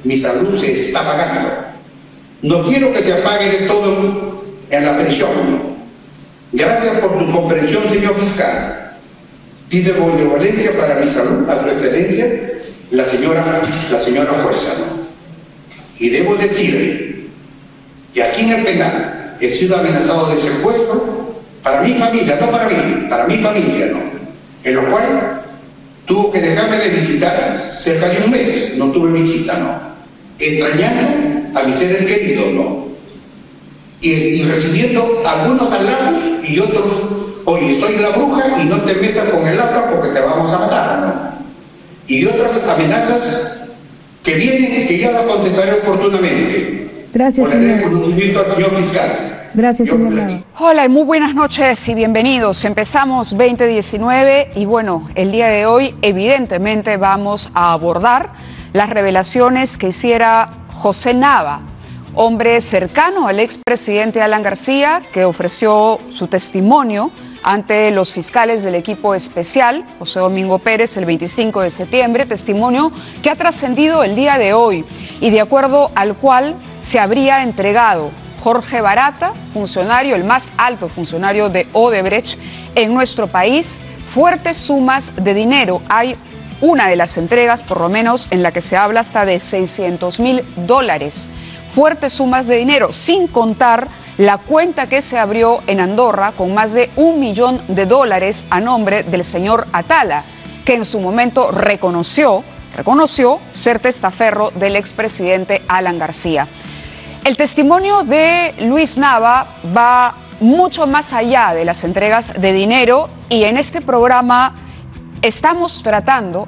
mi salud se está apagando. No quiero que se apague de todo en la prisión. Gracias por su comprensión, señor fiscal. Pido benevolencia para mi salud a su excelencia, la señora Fuerza. Y debo decirle que aquí en el penal he sido amenazado de secuestro para mi familia, no para mí, para mi familia, ¿no? En lo cual tuvo que dejarme de visitar cerca de un mes, no tuve visita, ¿no? Extrañando a mis seres queridos, ¿no? Y recibiendo algunos halagos y otros, oye, soy la bruja y no te metas con el afro porque te vamos a matar, ¿no? Y otras amenazas que vienen, que ya las contestaré oportunamente. Gracias, señor. Al señor fiscal. Gracias, señor Nava. Hola y muy buenas noches y bienvenidos. Empezamos 2019 y bueno, el día de hoy evidentemente vamos a abordar las revelaciones que hiciera José Nava, hombre cercano al expresidente Alan García, que ofreció su testimonio ante los fiscales del equipo especial, José Domingo Pérez, el 25 de septiembre, testimonio que ha trascendido el día de hoy y de acuerdo al cual se habría entregado Jorge Barata, funcionario, el más alto funcionario de Odebrecht en nuestro país, fuertes sumas de dinero. Hay una de las entregas, por lo menos, en la que se habla hasta de $600,000. Fuertes sumas de dinero, sin contar la cuenta que se abrió en Andorra con más de $1 millón a nombre del señor Atala, que en su momento reconoció ser testaferro del expresidente Alan García. El testimonio de Luis Nava va mucho más allá de las entregas de dinero y en este programa estamos tratando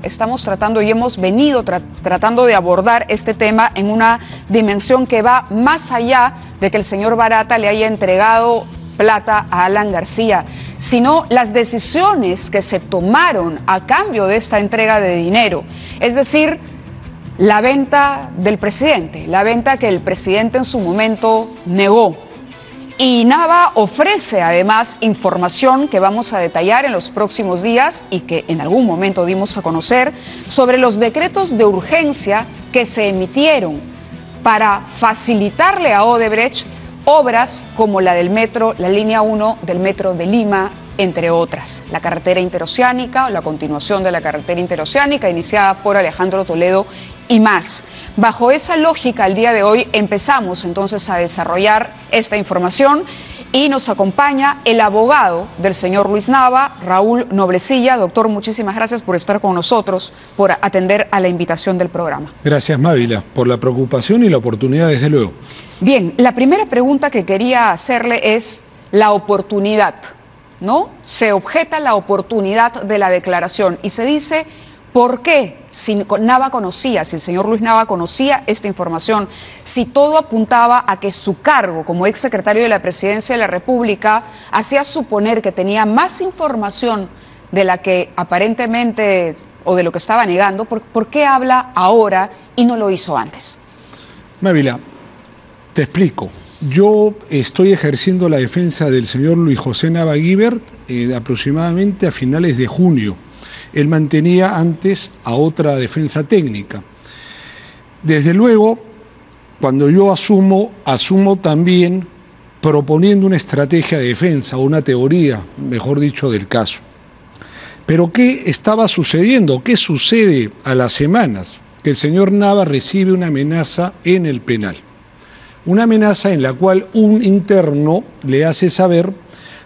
y hemos venido tratando de abordar este tema en una dimensión que va más allá de que el señor Barata le haya entregado plata a Alan García, sino las decisiones que se tomaron a cambio de esta entrega de dinero. Es decir, la venta del presidente, la venta que el presidente en su momento negó. Y Nava ofrece además información que vamos a detallar en los próximos días y que en algún momento dimos a conocer sobre los decretos de urgencia que se emitieron para facilitarle a Odebrecht obras como la del metro, la línea 1 del metro de Lima, entre otras. La carretera interoceánica, la continuación de la carretera interoceánica iniciada por Alejandro Toledo y más. Bajo esa lógica, el día de hoy empezamos entonces a desarrollar esta información y nos acompaña el abogado del señor Luis Nava, Raúl Noblecilla. Doctor, muchísimas gracias por estar con nosotros, por atender a la invitación del programa. Gracias, Mávila, por la preocupación y la oportunidad, desde luego. Bien, la primera pregunta que quería hacerle es la oportunidad, ¿no? Se objeta la oportunidad de la declaración y se dice, ¿por qué? Si Nava conocía, si el señor Luis Nava conocía esta información, si todo apuntaba a que su cargo como exsecretario de la Presidencia de la República hacía suponer que tenía más información de la que aparentemente o de lo que estaba negando, ¿por qué habla ahora y no lo hizo antes? Mávila, te explico. Yo estoy ejerciendo la defensa del señor Luis José Nava Guibert aproximadamente a finales de junio. Él mantenía antes a otra defensa técnica. Desde luego, cuando yo asumo también proponiendo una estrategia de defensa, o una teoría, mejor dicho, del caso. Pero ¿qué estaba sucediendo? ¿Qué sucede a las semanas? Que el señor Nava recibe una amenaza en el penal. Una amenaza en la cual un interno le hace saber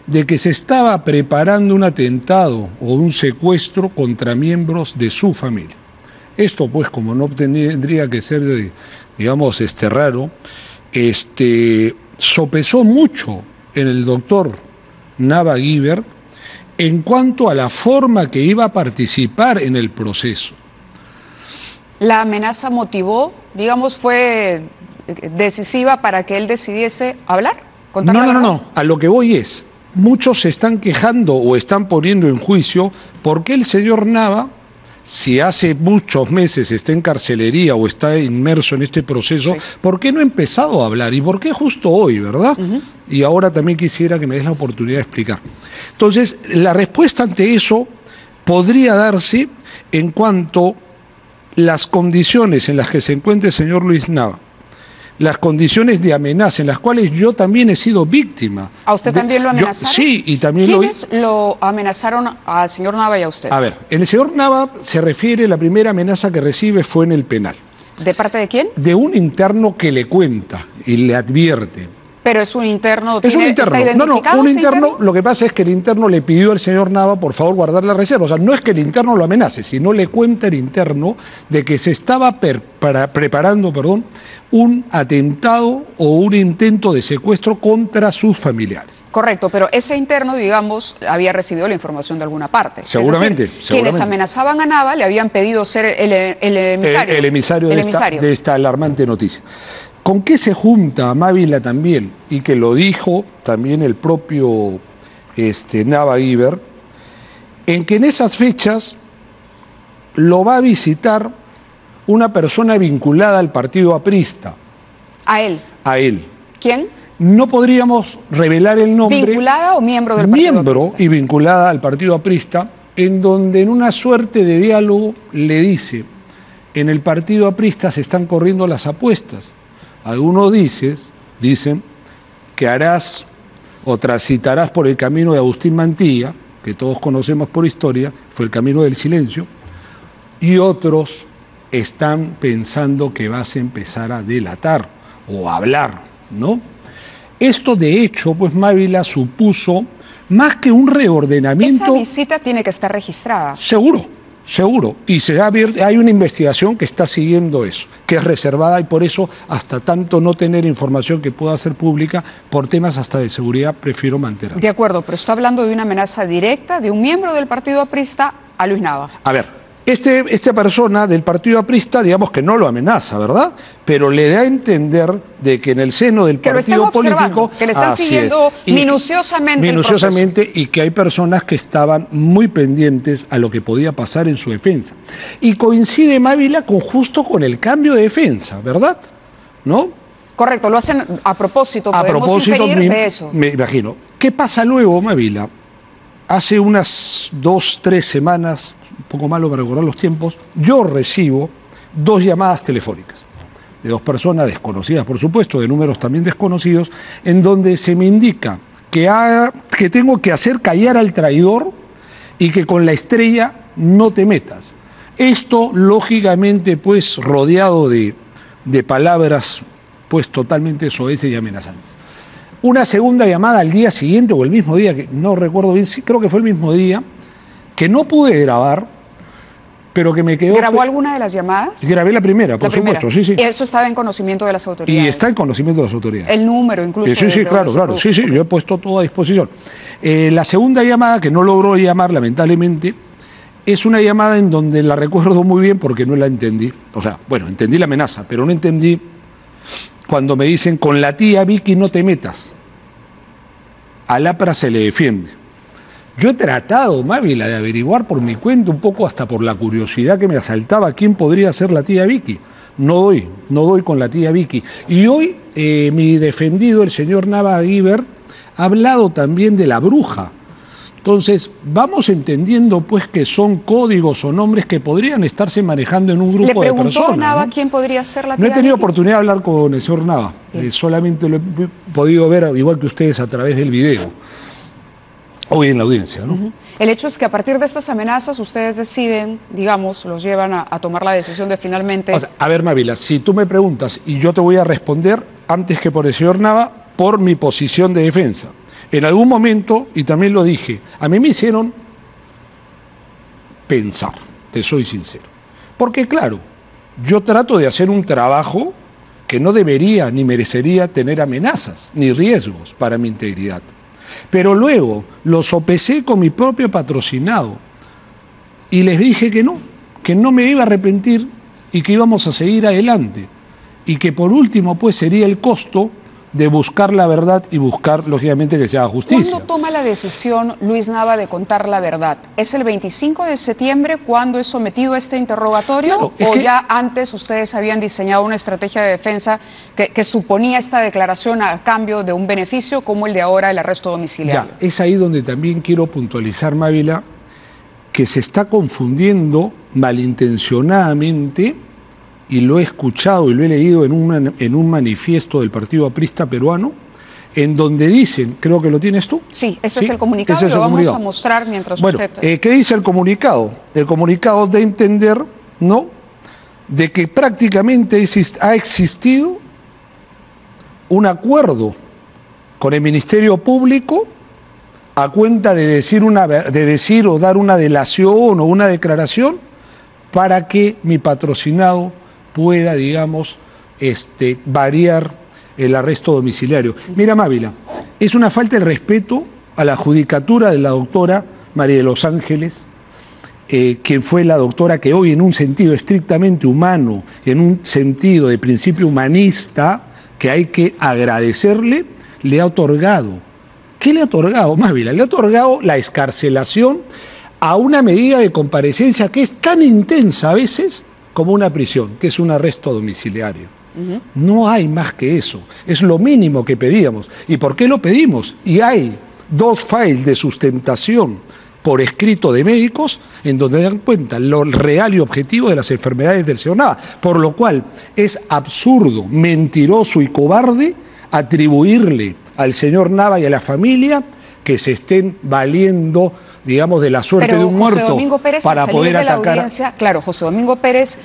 de que se estaba preparando un atentado o un secuestro contra miembros de su familia. Esto, pues, como no tendría que ser, digamos, raro, sopesó mucho en el doctor Nava Guibert en cuanto a la forma que iba a participar en el proceso. ¿La amenaza motivó, digamos, fue decisiva para que él decidiese hablar? No. A lo que voy es, muchos se están quejando o están poniendo en juicio por qué el señor Nava, si hace muchos meses está en carcelería o está inmerso en este proceso, sí, ¿por qué no ha empezado a hablar? ¿Y por qué justo hoy, verdad? Y ahora también quisiera que me des la oportunidad de explicar. Entonces, la respuesta ante eso podría darse en cuanto las condiciones en las que se encuentra el señor Luis Nava, las condiciones de amenaza en las cuales yo también he sido víctima. ¿A usted también lo amenazaron? Sí, y también ¿Quiénes lo amenazaron al señor Nava y a usted? A ver, el señor Nava se refiere, la primera amenaza que recibe fue en el penal. ¿De parte de quién? De un interno que le cuenta y le advierte. Pero es un interno. Es un interno. ¿Está identificado un ese interno. Lo que pasa es que el interno le pidió al señor Nava, por favor, guardar la reserva. O sea, no es que el interno lo amenace, sino le cuenta el interno de que se estaba preparando, un atentado o un intento de secuestro contra sus familiares. Correcto, pero ese interno, digamos, había recibido la información de alguna parte. Seguramente. Es decir, quienes amenazaban a Nava le habían pedido ser el emisario. El emisario de esta alarmante noticia. ¿Con qué se junta Mávila también? Y que lo dijo también el propio Nava Guibert, en que en esas fechas lo va a visitar una persona vinculada al partido aprista. ¿A él? A él. ¿Quién? No podríamos revelar el nombre. ¿Vinculada o miembro del partido aprista? Miembro y vinculada al partido aprista, en donde en una suerte de diálogo le dice, en el partido aprista se están corriendo las apuestas. Algunos dicen que harás o transitarás por el camino de Agustín Mantilla, que todos conocemos por historia, fue el camino del silencio, y otros están pensando que vas a empezar a delatar o a hablar, ¿no? Esto, de hecho, pues Mávila supuso más que un reordenamiento. Esa visita tiene que estar registrada. Seguro, y hay una investigación que está siguiendo eso, que es reservada, y por eso, hasta tanto no tener información que pueda ser pública, por temas hasta de seguridad, prefiero mantenerla. De acuerdo, pero está hablando de una amenaza directa de un miembro del partido aprista a Luis Nava. A ver, esta persona del partido aprista, digamos que no lo amenaza, ¿verdad? Pero le da a entender de que en el seno del partido político, que le están siguiendo minuciosamente y que hay personas que estaban muy pendientes a lo que podía pasar en su defensa. Y coincide Mávila justo con el cambio de defensa, ¿verdad? ¿No? Correcto, lo hacen a propósito, podemos inferir de eso. Me imagino. ¿Qué pasa luego, Mávila? Hace unas 2-3 semanas, un poco malo para recordar los tiempos, yo recibo 2 llamadas telefónicas de 2 personas desconocidas, por supuesto, de números también desconocidos, en donde se me indica que tengo que hacer callar al traidor y que con la estrella no te metas. Esto, lógicamente, pues, rodeado de palabras, pues, totalmente soeces y amenazantes. Una segunda llamada al día siguiente o el mismo día, que no recuerdo bien, sí creo que fue el mismo día, que no pude grabar, pero que me quedó... ¿Grabó alguna de las llamadas? Grabé la primera, por supuesto, sí. ¿Y eso estaba en conocimiento de las autoridades? Y está en conocimiento de las autoridades. El número incluso. Sí, claro. Sí, yo he puesto todo a disposición. La segunda llamada, que no logró llamar, lamentablemente, es una llamada en donde la recuerdo muy bien porque no la entendí. O sea, bueno, entendí la amenaza, pero no entendí cuando me dicen, con la tía Vicky no te metas. Al APRA se le defiende. Yo he tratado, Mávila, de averiguar por mi cuenta, un poco hasta por la curiosidad que me asaltaba, quién podría ser la tía Vicky. No doy con la tía Vicky. Y hoy mi defendido, el señor Nava Guibert, ha hablado también de la bruja. Entonces, vamos entendiendo pues que son códigos o nombres que podrían estarse manejando en un grupo de personas. ¿Le preguntó Nava quién podría ser la tía No he tenido Vicky? oportunidad de hablar con el señor Nava. Solamente lo he podido ver, igual que ustedes, a través del video. Hoy en la audiencia, ¿no? El hecho es que a partir de estas amenazas ustedes deciden, digamos, los llevan a tomar la decisión de finalmente... O sea, a ver, Mávila, si tú me preguntas y yo te voy a responder antes que por el señor Nava, por mi posición de defensa. En algún momento, y también lo dije, a mí me hicieron pensar, te soy sincero. Porque claro, yo trato de hacer un trabajo que no debería ni merecería tener amenazas ni riesgos para mi integridad. Pero luego lo sopesé con mi propio patrocinado y les dije que no me iba a arrepentir y que íbamos a seguir adelante y que por último pues sería el costo de buscar la verdad y buscar lógicamente que se haga justicia. ¿Cuándo toma la decisión Luis Nava de contar la verdad? ¿Es el 25 de septiembre cuando es sometido a este interrogatorio? Claro, ¿o ya antes ustedes habían diseñado una estrategia de defensa que suponía esta declaración a cambio de un beneficio como el de ahora el arresto domiciliario? Ya, es ahí donde también quiero puntualizar, Mávila, que se está confundiendo malintencionadamente, y lo he escuchado y lo he leído en un manifiesto del Partido Aprista peruano, en donde dicen, creo que lo tienes tú. Sí, ese es el comunicado, ese es el lo vamos comunicado. a mostrar mientras Bueno, usted... ¿qué dice el comunicado? El comunicado da a entender, ¿no?, de que prácticamente ha existido un acuerdo con el Ministerio Público a cuenta de decir o dar una delación o una declaración para que mi patrocinado pueda, digamos, variar el arresto domiciliario. Mira, Mávila, es una falta de respeto a la judicatura de la doctora María de los Ángeles, quien fue la doctora que hoy, en un sentido estrictamente humano, en un sentido de principio humanista que hay que agradecerle, le ha otorgado. ¿Qué le ha otorgado, Mávila? Le ha otorgado la excarcelación a una medida de comparecencia que es tan intensa a veces como una prisión, que es un arresto domiciliario. No hay más que eso, es lo mínimo que pedíamos. ¿Y por qué lo pedimos? Y hay 2 files de sustentación por escrito de médicos en donde dan cuenta lo real y objetivo de las enfermedades del señor Nava, por lo cual es absurdo, mentiroso y cobarde atribuirle al señor Nava y a la familia que se estén valiendo, digamos, de la suerte de un muerto para poder atacar. Claro, José Domingo Pérez,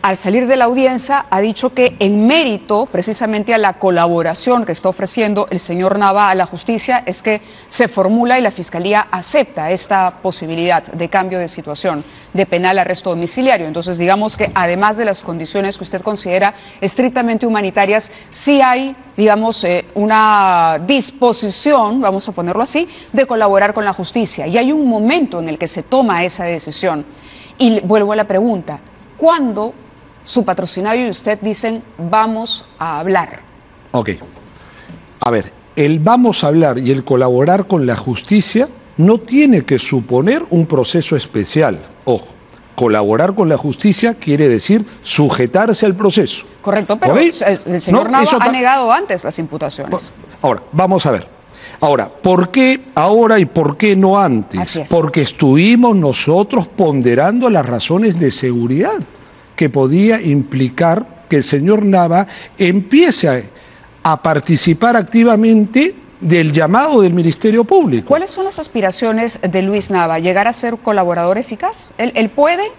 al salir de la audiencia, ha dicho que en mérito precisamente a la colaboración que está ofreciendo el señor Nava a la justicia es que se formula y la Fiscalía acepta esta posibilidad de cambio de situación de penal a arresto domiciliario. Entonces, digamos que además de las condiciones que usted considera estrictamente humanitarias, sí hay, digamos, una disposición, vamos a ponerlo así, de colaborar con la justicia. Y hay un momento en el que se toma esa decisión. Y vuelvo a la pregunta, ¿cuándo su patrocinado y usted dicen vamos a hablar? Ok. A ver, el vamos a hablar y el colaborar con la justicia no tiene que suponer un proceso especial. Ojo, colaborar con la justicia quiere decir sujetarse al proceso. Correcto, pero ¿okay? El señor Nava ha negado antes las imputaciones. Ahora, vamos a ver. Ahora, ¿por qué ahora y por qué no antes? Así es. Porque estuvimos nosotros ponderando las razones de seguridad que podía implicar que el señor Nava empiece a participar activamente del llamado del Ministerio Público. ¿Cuáles son las aspiraciones de Luis Nava? ¿Llegar a ser colaborador eficaz? ¿Él puede?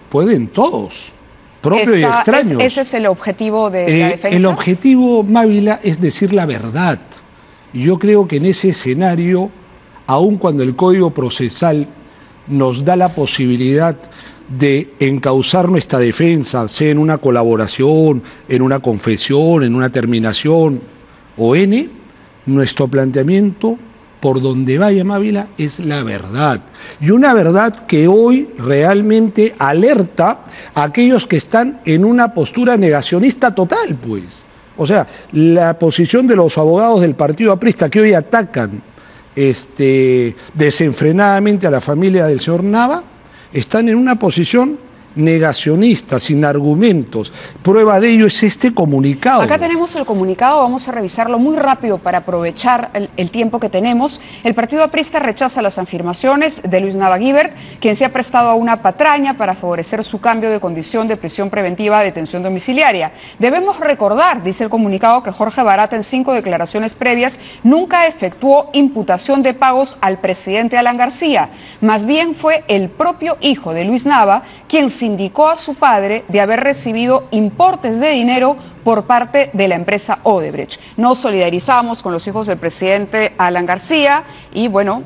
Pueden todos, propios y extraños. Ese es el objetivo de la defensa. El objetivo, Mávila, es decir la verdad. Yo creo que en ese escenario, aun cuando el Código Procesal nos da la posibilidad de encauzar nuestra defensa, sea en una colaboración, en una confesión, en una terminación o nuestro planteamiento, por donde vaya, Mávila, es la verdad. Y una verdad que hoy realmente alerta a aquellos que están en una postura negacionista total, pues. O sea, la posición de los abogados del Partido Aprista que hoy atacan desenfrenadamente a la familia del señor Nava, están en una posición negacionista, sin argumentos. Prueba de ello es este comunicado. Acá tenemos el comunicado, vamos a revisarlo muy rápido para aprovechar el tiempo que tenemos. El Partido Aprista rechaza las afirmaciones de Luis Nava Gibert, quien se ha prestado a una patraña para favorecer su cambio de condición de prisión preventiva a detención domiciliaria. Debemos recordar, dice el comunicado, que Jorge Barata en 5 declaraciones previas nunca efectuó imputación de pagos al presidente Alan García. Más bien fue el propio hijo de Luis Nava quien se indicó a su padre de haber recibido importes de dinero por parte de la empresa Odebrecht. Nos solidarizamos con los hijos del presidente Alan García y bueno,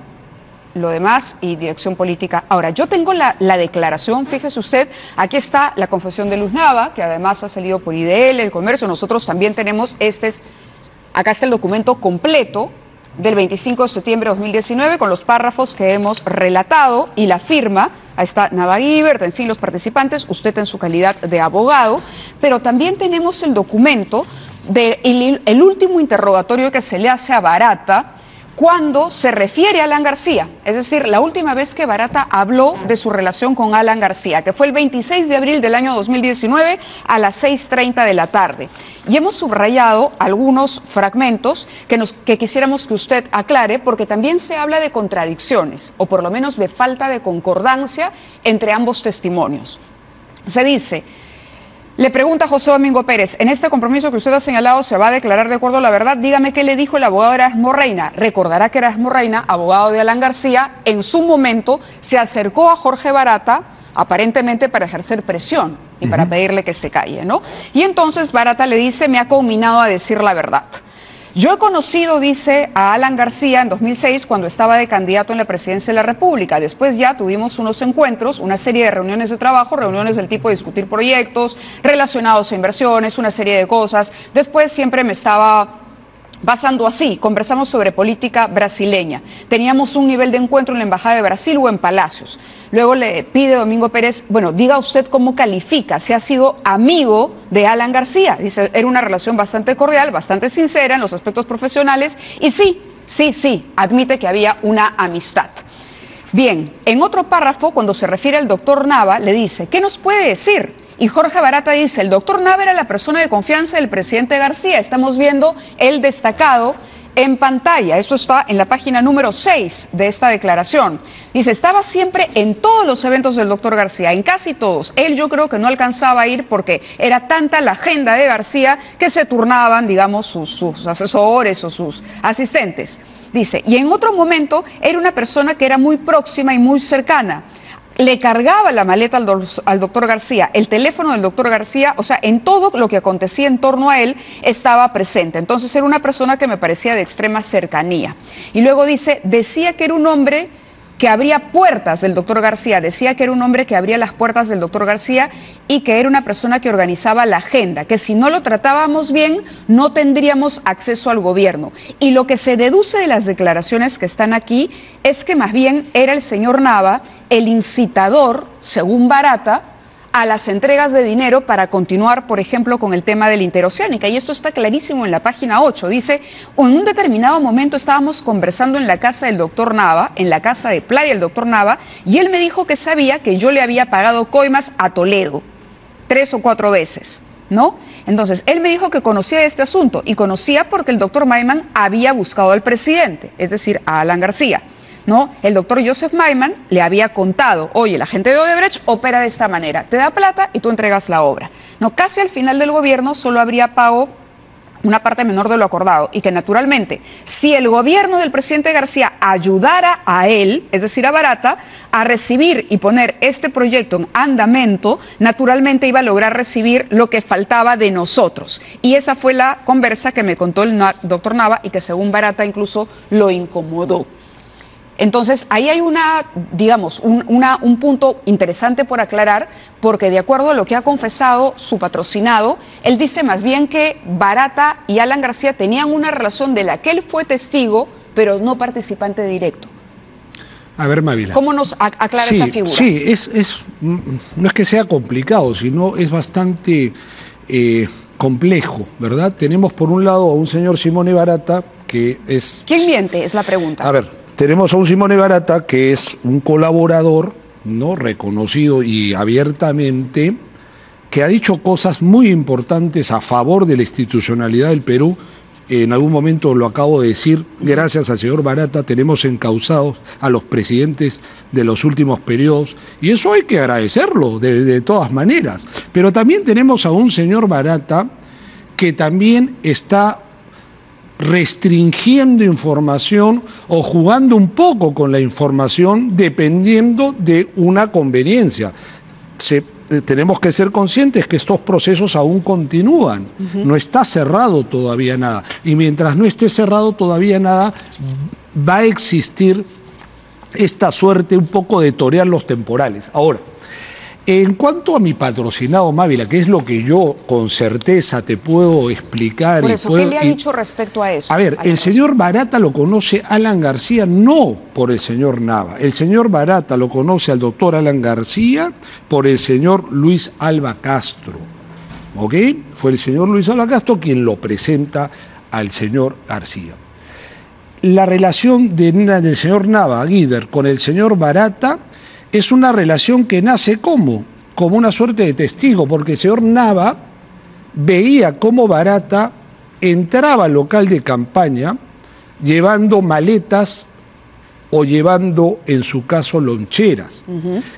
lo demás y dirección política. Ahora, yo tengo la declaración, fíjese usted, aquí está la confesión de Luis Nava, que además ha salido por IDL, El Comercio, nosotros también tenemos acá está el documento completo del 25 de septiembre de 2019 con los párrafos que hemos relatado y la firma. Ahí está Nava Gibert, en fin, los participantes, usted en su calidad de abogado, pero también tenemos el documento del último interrogatorio que se le hace a Barata cuando se refiere a Alan García, es decir, la última vez que Barata habló de su relación con Alan García, que fue el 26 de abril del año 2019 a las 6:30 de la tarde. Y hemos subrayado algunos fragmentos que quisiéramos que usted aclare, porque también se habla de contradicciones, o por lo menos de falta de concordancia entre ambos testimonios. Se dice... Le pregunta José Domingo Pérez, en este compromiso que usted ha señalado se va a declarar de acuerdo a la verdad, dígame qué le dijo el abogado Erasmo Reina. Recordará que Erasmo Reina, abogado de Alan García, en su momento se acercó a Jorge Barata, aparentemente para ejercer presión y para pedirle que se calle, ¿no? Y entonces Barata le dice, me ha conminado a decir la verdad. Yo he conocido, dice, a Alan García en 2006 cuando estaba de candidato en la presidencia de la República. Después ya tuvimos unos encuentros, una serie de reuniones de trabajo, reuniones del tipo de discutir proyectos relacionados a inversiones, una serie de cosas. Después siempre me estaba basando así, conversamos sobre política brasileña. Teníamos un nivel de encuentro en la Embajada de Brasil o en Palacios. Luego le pide Domingo Pérez, bueno, diga usted cómo califica, si ha sido amigo de Alan García. Dice, era una relación bastante cordial, bastante sincera en los aspectos profesionales y sí, admite que había una amistad. Bien, en otro párrafo, cuando se refiere al doctor Nava, le dice, ¿qué nos puede decir? Y Jorge Barata dice, el doctor Nava era la persona de confianza del presidente García. Estamos viendo el destacado en pantalla. Esto está en la página número 6 de esta declaración. Dice, estaba siempre en todos los eventos del doctor García, en casi todos. Él yo creo que no alcanzaba a ir porque era tanta la agenda de García que se turnaban, digamos, sus asesores o sus asistentes. Dice, y en otro momento era una persona que era muy próxima y muy cercana. Le cargaba la maleta al doctor García, el teléfono del doctor García, o sea, en todo lo que acontecía en torno a él estaba presente. Entonces era una persona que me parecía de extrema cercanía. Y luego dice, decía que era un hombre que abría puertas del doctor García, decía que era un hombre que abría las puertas del doctor García y que era una persona que organizaba la agenda, que si no lo tratábamos bien no tendríamos acceso al gobierno. Y lo que se deduce de las declaraciones que están aquí es que más bien era el señor Nava el incitador, según Barata, a las entregas de dinero para continuar, por ejemplo, con el tema de la interoceánica. Y esto está clarísimo en la página 8. Dice, en un determinado momento estábamos conversando en la casa del doctor Nava, en la casa de playa del doctor Nava, y él me dijo que sabía que yo le había pagado coimas a Toledo 3 o 4 veces, ¿no? Entonces, él me dijo que conocía este asunto, y conocía porque el doctor Maiman había buscado al presidente, es decir, a Alan García, ¿no? El doctor Joseph Maiman le había contado, oye, la gente de Odebrecht opera de esta manera, te da plata y tú entregas la obra. No, casi al final del gobierno solo habría pago una parte menor de lo acordado y que naturalmente, si el gobierno del presidente García ayudara a él, es decir, a Barata, a recibir y poner este proyecto en andamento, naturalmente iba a lograr recibir lo que faltaba de nosotros. Y esa fue la conversa que me contó el doctor Nava y que según Barata incluso lo incomodó. Entonces, ahí hay un punto interesante por aclarar, porque de acuerdo a lo que ha confesado su patrocinado, él dice más bien que Barata y Alan García tenían una relación de la que él fue testigo, pero no participante directo. A ver, Mávila. ¿Cómo nos aclara esa figura? Sí, no es que sea complicado, sino es bastante complejo, ¿verdad? Tenemos por un lado a un señor Simone Barata que es... ¿Quién miente? Es la pregunta. A ver, tenemos a un Simone Barata que es un colaborador, ¿no?, reconocido y abiertamente, que ha dicho cosas muy importantes a favor de la institucionalidad del Perú. En algún momento lo acabo de decir, gracias al señor Barata tenemos encausados a los presidentes de los últimos periodos, y eso hay que agradecerlo de todas maneras. Pero también tenemos a un señor Barata que también está restringiendo información o jugando un poco con la información dependiendo de una conveniencia. Tenemos que ser conscientes que estos procesos aún continúan, no está cerrado todavía nada, y mientras no esté cerrado todavía nada va a existir esta suerte un poco de torear los temporales. Ahora, en cuanto a mi patrocinado, Mávila, que es lo que yo con certeza te puedo explicar. Por eso, ¿qué le ha dicho respecto a eso? A ver, el señor Barata lo conoce Alan García no por el señor Nava. El señor Barata lo conoce al doctor Alan García por el señor Luis Alba Castro. ¿Ok? Fue el señor Luis Alba Castro quien lo presenta al señor García. la relación del señor Nava Guiber con el señor Barata es una relación que nace como una suerte de testigo, porque el señor Nava veía cómo Barata entraba al local de campaña llevando maletas o llevando, en su caso, loncheras.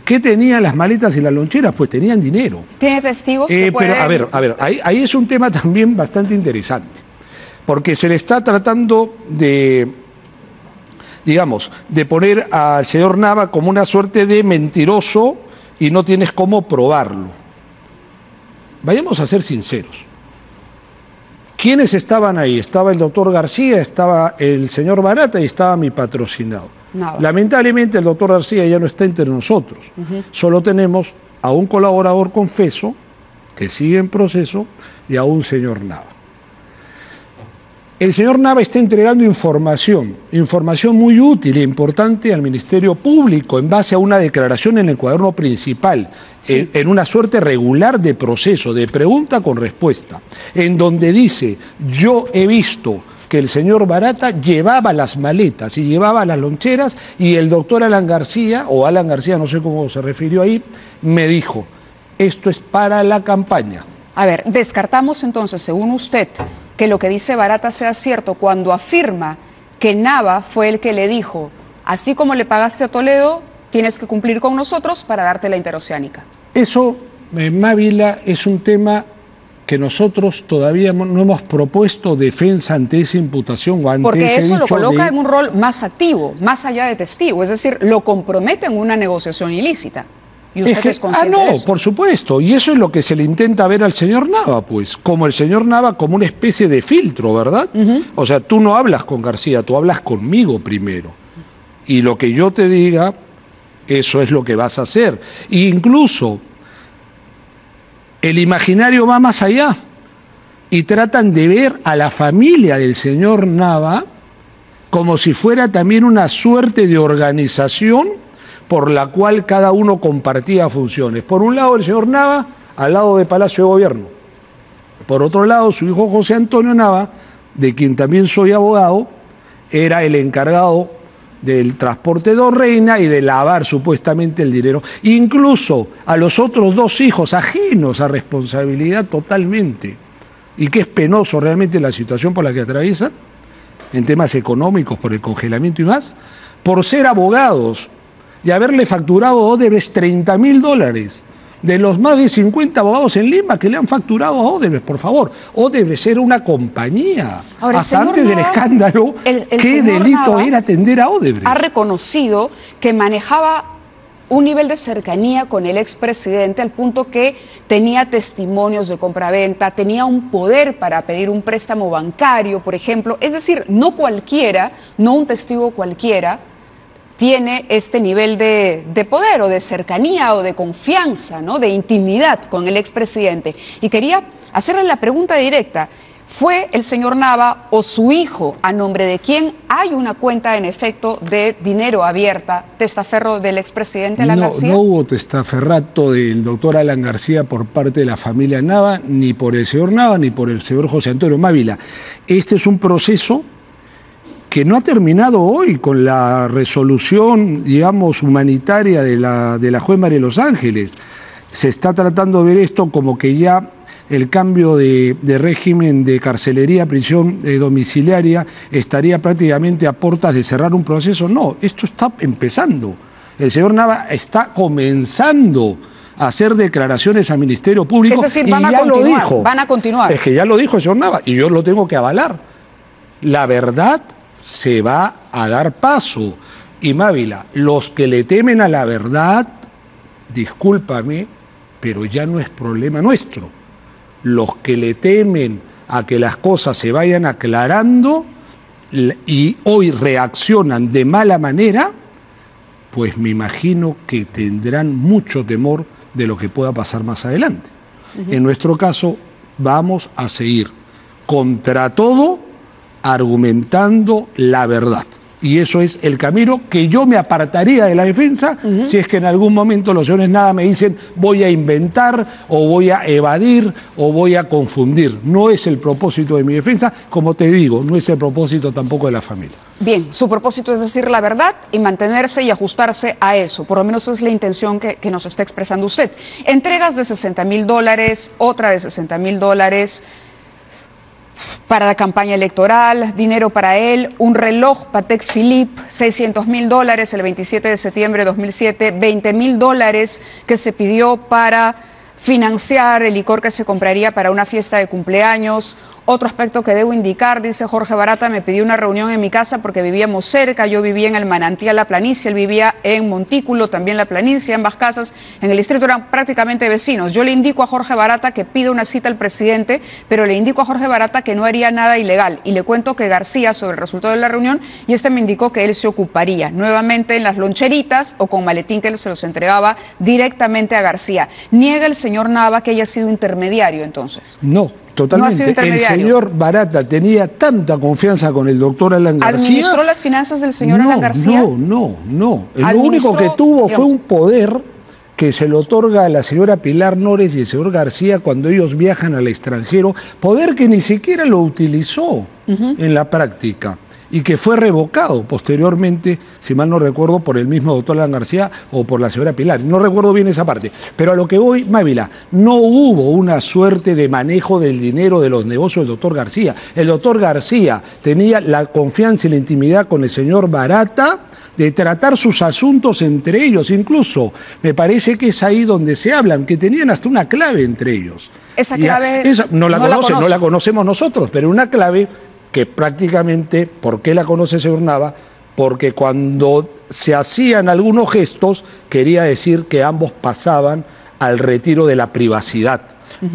¿Qué tenían las maletas y las loncheras? Pues tenían dinero. ¿Tiene testigos que pueden...? Pero, a ver, ahí es un tema también bastante interesante, porque se le está tratando de, digamos, de poner al señor Nava como una suerte de mentiroso y no tienes cómo probarlo. Vayamos a ser sinceros. ¿Quiénes estaban ahí? Estaba el doctor García, estaba el señor Barata y estaba mi patrocinado. Nava. Lamentablemente el doctor García ya no está entre nosotros. Solo tenemos a un colaborador confeso que sigue en proceso y a un señor Nava. El señor Nava está entregando información muy útil e importante al Ministerio Público en base a una declaración en el cuaderno principal, sí, en una suerte regular de proceso, de pregunta con respuesta, en donde dice: yo he visto que el señor Barata llevaba las maletas y llevaba las loncheras, y el doctor Alan García, o Alan García, no sé cómo se refirió ahí, me dijo: esto es para la campaña. A ver, descartamos entonces, según usted, que lo que dice Barata sea cierto cuando afirma que Nava fue el que le dijo: así como le pagaste a Toledo, tienes que cumplir con nosotros para darte la interoceánica. Eso, Mávila, es un tema que nosotros todavía no hemos propuesto defensa ante esa imputación o ante porque ese eso lo dicho coloca en un rol más activo, más allá de testigo, es decir, lo compromete en una negociación ilícita. ¿Y usted es consciente de eso? Por supuesto, y eso es lo que se le intenta ver al señor Nava, pues, como el señor Nava como una especie de filtro, ¿verdad? O sea, tú no hablas con García, tú hablas conmigo primero, y lo que yo te diga, eso es lo que vas a hacer. E incluso el imaginario va más allá, y tratan de ver a la familia del señor Nava como si fuera también una suerte de organización por la cual cada uno compartía funciones. Por un lado, el señor Nava, al lado de Palacio de Gobierno. Por otro lado, su hijo José Antonio Nava, de quien también soy abogado, era el encargado del transporte de Reina y de lavar supuestamente el dinero. Incluso a los otros dos hijos, ajenos a responsabilidad totalmente, y que es penoso realmente la situación por la que atraviesan, en temas económicos, por el congelamiento y más, por ser abogados y haberle facturado a Odebrecht $30.000, de los más de 50 abogados en Lima que le han facturado a Odebrecht, por favor. Odebrecht era una compañía. Ahora, hasta antes del escándalo, ¿qué delito era atender a Odebrecht? Ha reconocido que manejaba un nivel de cercanía con el expresidente al punto que tenía testimonios de compraventa, tenía un poder para pedir un préstamo bancario, por ejemplo. Es decir, no cualquiera, no un testigo cualquiera, tiene este nivel de poder o de cercanía o de confianza, ¿no?, de intimidad con el expresidente. Y quería hacerle la pregunta directa: ¿fue el señor Nava o su hijo a nombre de quien hay una cuenta en efecto de dinero abierta, testaferro del expresidente Alan García? No hubo testaferrato del doctor Alan García por parte de la familia Nava, ni por el señor Nava, ni por el señor José Antonio Mávila. Este es un proceso que no ha terminado hoy con la resolución, digamos, humanitaria de la juez María Los Ángeles. Se está tratando de ver esto como que ya el cambio de régimen de carcelería a prisión domiciliaria estaría prácticamente a puertas de cerrar un proceso. No, esto está empezando. El señor Nava está comenzando a hacer declaraciones al Ministerio Público. Es decir, y ya lo dijo. Van a continuar. Es que ya lo dijo el señor Nava y yo lo tengo que avalar. La verdad se va a dar paso. Y Mávila, los que le temen a la verdad, discúlpame, pero ya no es problema nuestro. Los que le temen a que las cosas se vayan aclarando y hoy reaccionan de mala manera, pues me imagino que tendrán mucho temor de lo que pueda pasar más adelante. En nuestro caso, vamos a seguir contra todo argumentando la verdad. Y eso es el camino que yo me apartaría de la defensa si es que en algún momento los señores Nava me dicen voy a inventar o voy a evadir o voy a confundir. No es el propósito de mi defensa, como te digo, no es el propósito tampoco de la familia. Bien, su propósito es decir la verdad y mantenerse y ajustarse a eso. Por lo menos es la intención que nos está expresando usted. Entregas de $60.000, otra de $60.000 para la campaña electoral, dinero para él, un reloj Patek Philippe, $600.000 el 27 de septiembre de 2007, $20.000 que se pidió para financiar el licor que se compraría para una fiesta de cumpleaños. Otro aspecto que debo indicar, dice Jorge Barata, me pidió una reunión en mi casa porque vivíamos cerca, yo vivía en el Manantial La Planicie, él vivía en Montículo, también La Planicie, ambas casas en el distrito eran prácticamente vecinos. Yo le indico a Jorge Barata que pida una cita al presidente, pero le indico a Jorge Barata que no haría nada ilegal y le cuento que García sobre el resultado de la reunión y este me indicó que él se ocuparía nuevamente en las loncheritas o con maletín que él se los entregaba directamente a García. ¿Niega el señor Nava que haya sido intermediario entonces? No. Totalmente. No el señor Barata tenía tanta confianza con el doctor Alan García. ¿Administró las finanzas del señor Alan García? No. Lo único que tuvo fue un poder que se le otorga a la señora Pilar Nores y el señor García cuando ellos viajan al extranjero, poder que ni siquiera lo utilizó en la práctica y que fue revocado posteriormente, si mal no recuerdo, por el mismo doctor Alan García o por la señora Pilar. No recuerdo bien esa parte. Pero a lo que voy, Mávila, no hubo una suerte de manejo del dinero de los negocios del doctor García. El doctor García tenía la confianza y la intimidad con el señor Barata de tratar sus asuntos entre ellos. Incluso me parece que es ahí donde se hablan, que tenían hasta una clave entre ellos. Esa clave no la conocemos nosotros, pero una clave que prácticamente, ¿por qué la conoce el señor Nava? Porque cuando se hacían algunos gestos, quería decir que ambos pasaban al retiro de la privacidad.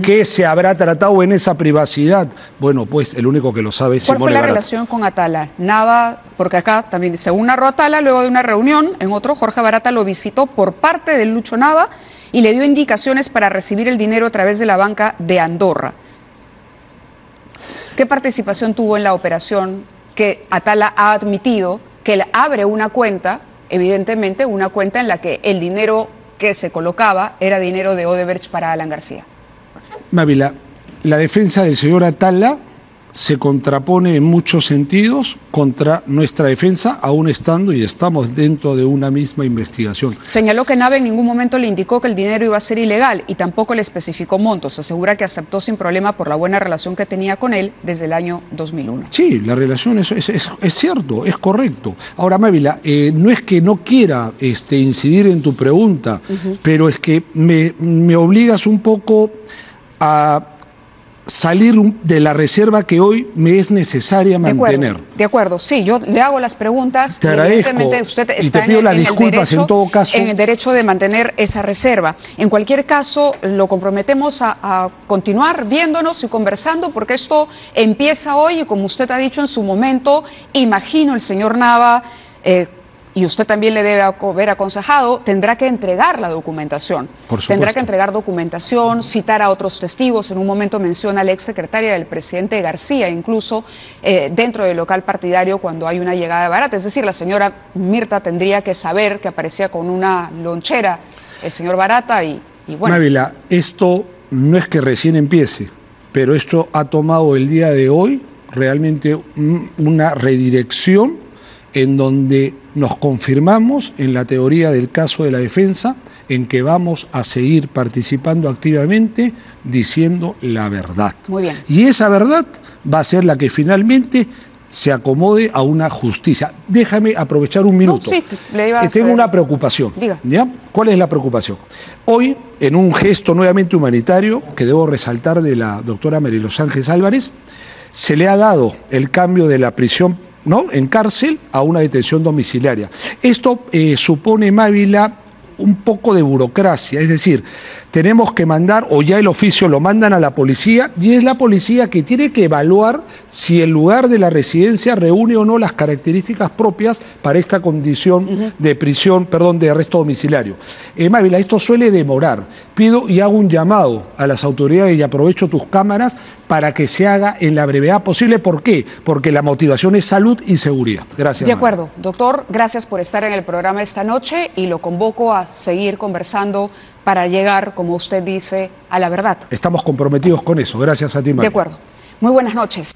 ¿Qué se habrá tratado en esa privacidad? Bueno, pues el único que lo sabe es Simone Barata. ¿Cuál fue la relación con Atala? Nava, porque acá también, según narró Atala, luego de una reunión, en otro, Jorge Barata lo visitó por parte de Lucho Nava y le dio indicaciones para recibir el dinero a través de la banca de Andorra. ¿Qué participación tuvo en la operación que Atala ha admitido que él abre una cuenta, evidentemente una cuenta en la que el dinero que se colocaba era dinero de Odebrecht para Alan García? Mávila, la defensa del señor Atala se contrapone en muchos sentidos contra nuestra defensa, aún estando y estamos dentro de una misma investigación. Señaló que Nava en ningún momento le indicó que el dinero iba a ser ilegal y tampoco le especificó montos. Asegura que aceptó sin problema por la buena relación que tenía con él desde el año 2001. Sí, la relación es cierto, es correcto. Ahora, Mávila, no es que no quiera incidir en tu pregunta, pero es que me obligas un poco a salir de la reserva que hoy me es necesaria mantener. De acuerdo, sí, yo le hago las preguntas. Te agradezco usted está y te pido las disculpas en todo caso. En el derecho de mantener esa reserva. En cualquier caso, lo comprometemos a continuar viéndonos y conversando porque esto empieza hoy y como usted ha dicho en su momento, imagino el señor Nava, y usted también le debe haber aconsejado, tendrá que entregar la documentación. Por supuesto. Tendrá que entregar documentación, citar a otros testigos. En un momento menciona a la exsecretaria del presidente García, incluso dentro del local partidario cuando hay una llegada de Barata. Es decir, la señora Mirta tendría que saber que aparecía con una lonchera el señor Barata y bueno. Mávila, esto no es que recién empiece, pero esto ha tomado el día de hoy realmente una redirección en donde nos confirmamos en la teoría del caso de la defensa, en que vamos a seguir participando activamente diciendo la verdad. Muy bien. Y esa verdad va a ser la que finalmente se acomode a una justicia. Déjame aprovechar un minuto. No, sí, le iba a Tengo una preocupación. Diga. ¿Ya? ¿Cuál es la preocupación? Hoy, en un gesto nuevamente humanitario, que debo resaltar de la doctora Marilos Ángeles Álvarez, se le ha dado el cambio de la prisión en cárcel a una detención domiciliaria. Esto supone, Mávila, un poco de burocracia, es decir, tenemos que mandar, o ya el oficio lo mandan a la policía, y es la policía que tiene que evaluar si el lugar de la residencia reúne o no las características propias para esta condición de prisión, de arresto domiciliario. Mávila, esto suele demorar. Pido y hago un llamado a las autoridades, y aprovecho tus cámaras, para que se haga en la brevedad posible. ¿Por qué? Porque la motivación es salud y seguridad. Gracias. De acuerdo. Doctor, gracias por estar en el programa esta noche y lo convoco a seguir conversando para llegar, como usted dice, a la verdad. Estamos comprometidos con eso. Gracias a ti, María. De acuerdo. Muy buenas noches.